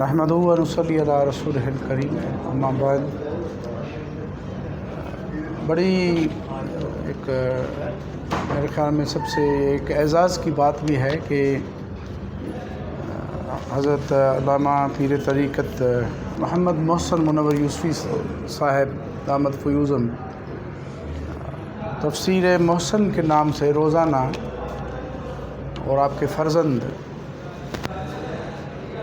نحمدہ و نصلی علی رسولہ الکریم اما بعد۔ بڑی ایک میرے خیال میں سب سے ایک اعزاز کی بات بھی ہے کہ حضرت علامہ پیر طریقت محمد محسن منور یوسفی صاحب دامت فیوزم تفسیر محسن کے نام سے روزانہ اور آپ کے فرزند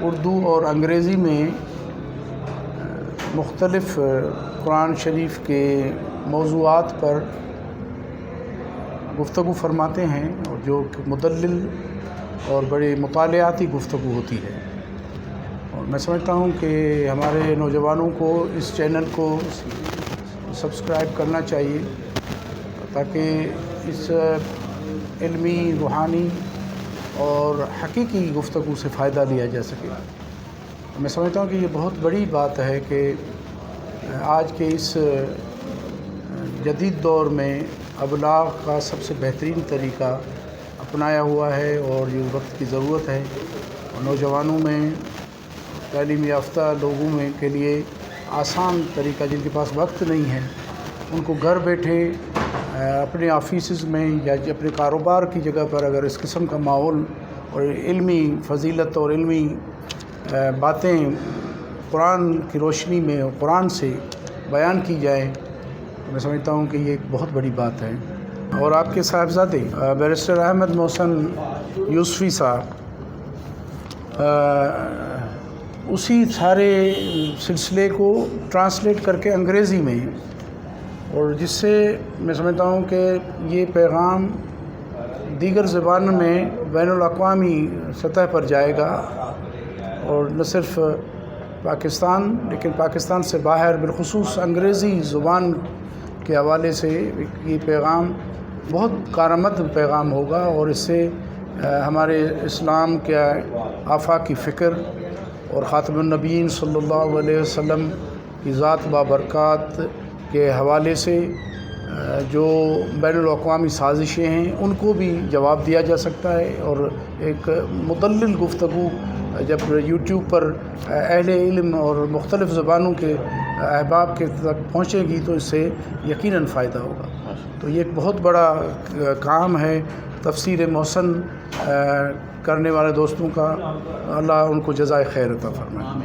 اردو اور انگریزی میں مختلف قرآن شریف کے موضوعات پر گفتگو فرماتے ہیں، اور جو کہ مدلل اور بڑے مطالعاتی گفتگو ہوتی ہے۔ اور میں سمجھتا ہوں کہ ہمارے نوجوانوں کو اس چینل کو سبسکرائب کرنا چاہیے تاکہ اس علمی، روحانی اور حقیقی گفتگو سے فائدہ لیا جا سکے۔ میں سمجھتا ہوں کہ یہ بہت بڑی بات ہے کہ آج کے اس جدید دور میں ابلاغ کا سب سے بہترین طریقہ اپنایا ہوا ہے، اور یہ وقت کی ضرورت ہے۔ اور نوجوانوں میں، تعلیم یافتہ لوگوں میں کے لیے آسان طریقہ، جن کے پاس وقت نہیں ہے، ان کو گھر بیٹھے اپنے آفیسز میں یا اپنے کاروبار کی جگہ پر اگر اس قسم کا ماحول اور علمی فضیلت اور علمی باتیں قرآن کی روشنی میں اور قرآن سے بیان کی جائیں، تو میں سمجھتا ہوں کہ یہ ایک بہت بڑی بات ہے۔ اور آپ کے صاحبزادے بیرسٹر احمد محسن یوسفی صاحب اسی سارے سلسلے کو ٹرانسلیٹ کر کے انگریزی میں، اور جس سے میں سمجھتا ہوں کہ یہ پیغام دیگر زبانوں میں بین الاقوامی سطح پر جائے گا، اور نہ صرف پاکستان لیکن پاکستان سے باہر، بالخصوص انگریزی زبان کے حوالے سے یہ پیغام بہت کارآمد پیغام ہوگا، اور اس سے ہمارے اسلام کے آفاقی فکر اور خاتم النبیین صلی اللہ علیہ وسلم کی ذات بابرکات کے حوالے سے جو بین الاقوامی سازشیں ہیں ان کو بھی جواب دیا جا سکتا ہے۔ اور ایک مدلل گفتگو جب یوٹیوب پر اہل علم اور مختلف زبانوں کے احباب کے تک پہنچے گی تو اس سے یقیناً فائدہ ہوگا۔ تو یہ ایک بہت بڑا کام ہے تفسیر محسن کرنے والے دوستوں کا، اللہ ان کو جزائے خیر عطا فرمائے۔